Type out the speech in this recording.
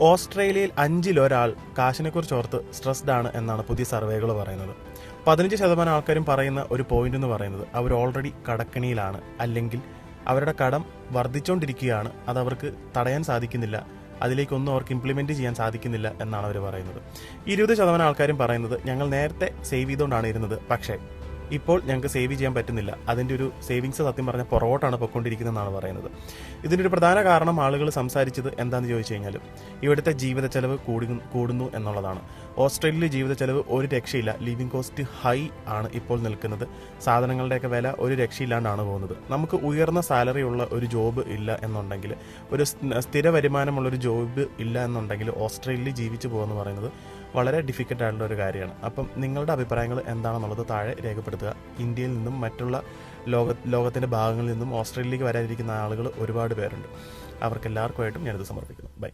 ഓസ്ട്രേലിയയിൽ 5-ൽ 1 കാശിനെക്കുറിച്ച് ഓർത്ത് സ്ട്രെസ്ഡ് ആണ് എന്നാണ് പുതിയ സർവേകൾ പറയുന്നത്. 15% ആൾക്കാരും പറയുന്ന ഒരു പോയിന്റ് എന്ന് പറയുന്നത് അവർ ഓൾറെഡി കടക്കണിയിലാണ്, അല്ലെങ്കിൽ അവരുടെ കടം വർദ്ധിച്ചുകൊണ്ടിരിക്കുകയാണ്, അത് അവർക്ക് തടയാൻ സാധിക്കുന്നില്ല, അതിലേക്കൊന്നും അവർക്ക് ഇംപ്ലിമെന്റ് ചെയ്യാൻ സാധിക്കുന്നില്ല എന്നാണ് അവർ പറയുന്നത്. 20% ആൾക്കാരും പറയുന്നത് ഞങ്ങൾ നേരത്തെ സേവ് ചെയ്തുകൊണ്ടാണ് ഇരുന്നത്, പക്ഷേ ഇപ്പോൾ ഞങ്ങൾക്ക് സേവ് ചെയ്യാൻ പറ്റുന്നില്ല, അതിൻ്റെ ഒരു സേവിങ്സ് സത്യം പറഞ്ഞാൽ പുറകോട്ടാണ് പൊയ്ക്കൊണ്ടിരിക്കുന്നതെന്നാണ് പറയുന്നത്. ഇതിൻ്റെ ഒരു പ്രധാന കാരണം ആളുകൾ സംസാരിച്ചത് എന്താണെന്ന് ചോദിച്ചു കഴിഞ്ഞാൽ ഇവിടുത്തെ ജീവിത ചെലവ് കൂടുന്നു എന്നുള്ളതാണ്. ഓസ്ട്രേലിയയിലെ ജീവിത ചെലവ് ഒരു രക്ഷയില്ല, ലിവിങ് കോസ്റ്റ് ഹൈ ആണ് ഇപ്പോൾ നിൽക്കുന്നത്. സാധനങ്ങളുടെയൊക്കെ വില ഒരു രക്ഷയില്ലാണ്ടാണ് പോകുന്നത്. നമുക്ക് ഉയർന്ന സാലറി ഉള്ള ഒരു ജോബ് ഇല്ല എന്നുണ്ടെങ്കിൽ, ഒരു സ്ഥിര വരുമാനമുള്ളൊരു ജോബ് ഇല്ല എന്നുണ്ടെങ്കിൽ ഓസ്ട്രേലിയയിൽ ജീവിച്ചു പോകുമെന്ന് പറയുന്നത് വളരെ ഡിഫിക്കൽട്ട് ആയിട്ടുള്ള ഒരു കാര്യമാണ്. അപ്പം നിങ്ങളുടെ അഭിപ്രായങ്ങൾ എന്താണെന്നുള്ളത് താഴെ രേഖപ്പെടുത്തുക. ഇന്ത്യയിൽ നിന്നും മറ്റുള്ള ലോകത്തിൻ്റെ ഭാഗങ്ങളിൽ നിന്നും ഓസ്ട്രേലിയയിലേക്ക് വരാനിരിക്കുന്ന ആളുകൾ ഒരുപാട് പേരുണ്ട്. അവർക്കെല്ലാവർക്കുമായിട്ടും ഞാനിത് സമർപ്പിക്കുന്നു. ബൈ.